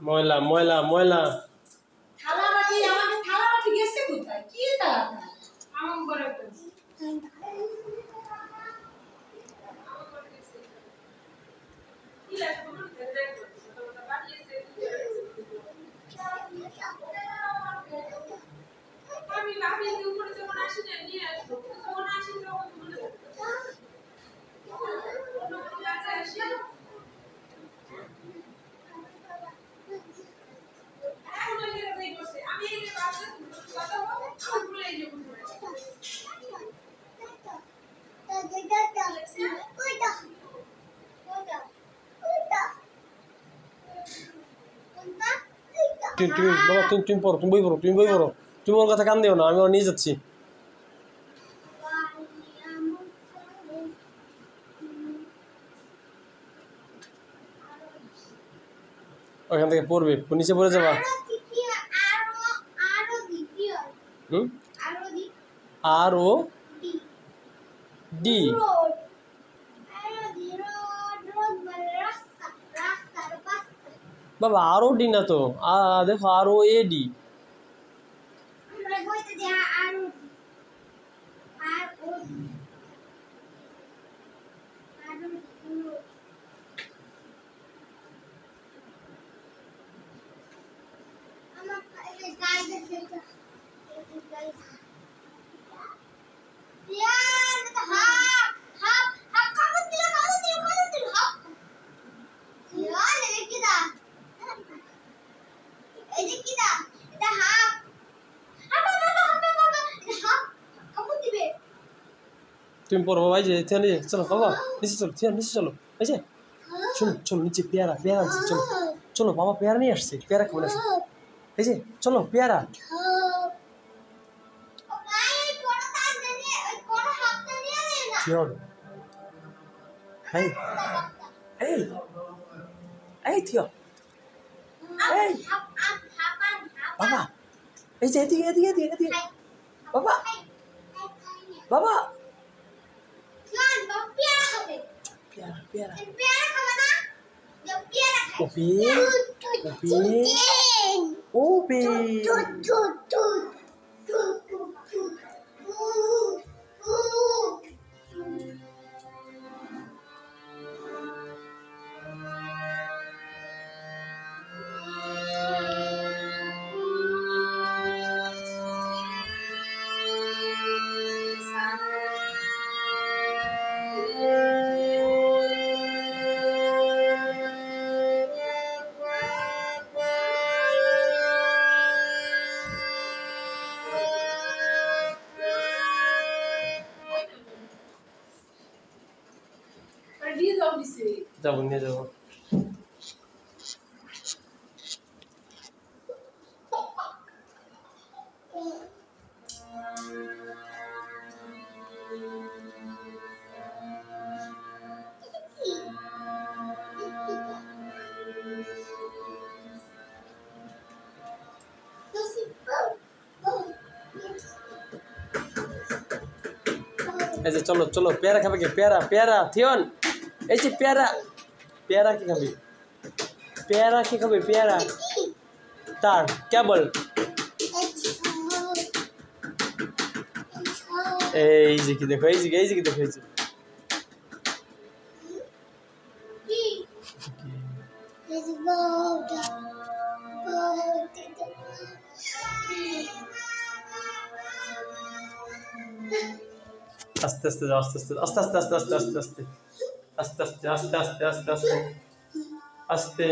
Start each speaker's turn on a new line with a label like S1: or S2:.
S1: ময়লা ময়লা ময়লা
S2: থালা বাটি আমাকে থালা বাটি গেছে কোথায় কি তালা আমার ঘরে তো কি লাগে বলুন দেখ তো বাটি এসে আমি লাভে দিয়ে উপরে যখন আসি না নিয়ে আসবো যখন আসি তখন বলে
S1: তুমি বাবা তুমি পড়ো তুমি বই পড়ো তুমি ওর কথা কান দিও না আমি ওর নিয়ে যাচ্ছি ওখান থেকে পড়বে নিচে পড়ে যাবা আর ও ডি বাবা আর ও ডি না তো দেখো আর ও এ ডি তুমি পড়বো ভাই যে চলো বাবা নিচে চলো নিচে চলো এই যে চলো চলো নিচে পেয়ারা আছে চলো চলো বাবা পেয়ারা নিয়ে আসছে পেয়ারা খাবো আসছে এই যে চলো পেয়ারা থিয়ন এই এই এই থিয়ন এই বাবা এই যে এদিকে বাবা বাবা পেয়ারা যাবো নিয়ে যাবো এই যে চলো চলো পেয়ারা খাবে কি পেয়ারা থিয়ন এই যে পেয়ারা কি খাবে পেয়ারা তার কেবল এই যে কি দেখো এই যে কি দেখো এই যে আস্তে আস্তে আস্তে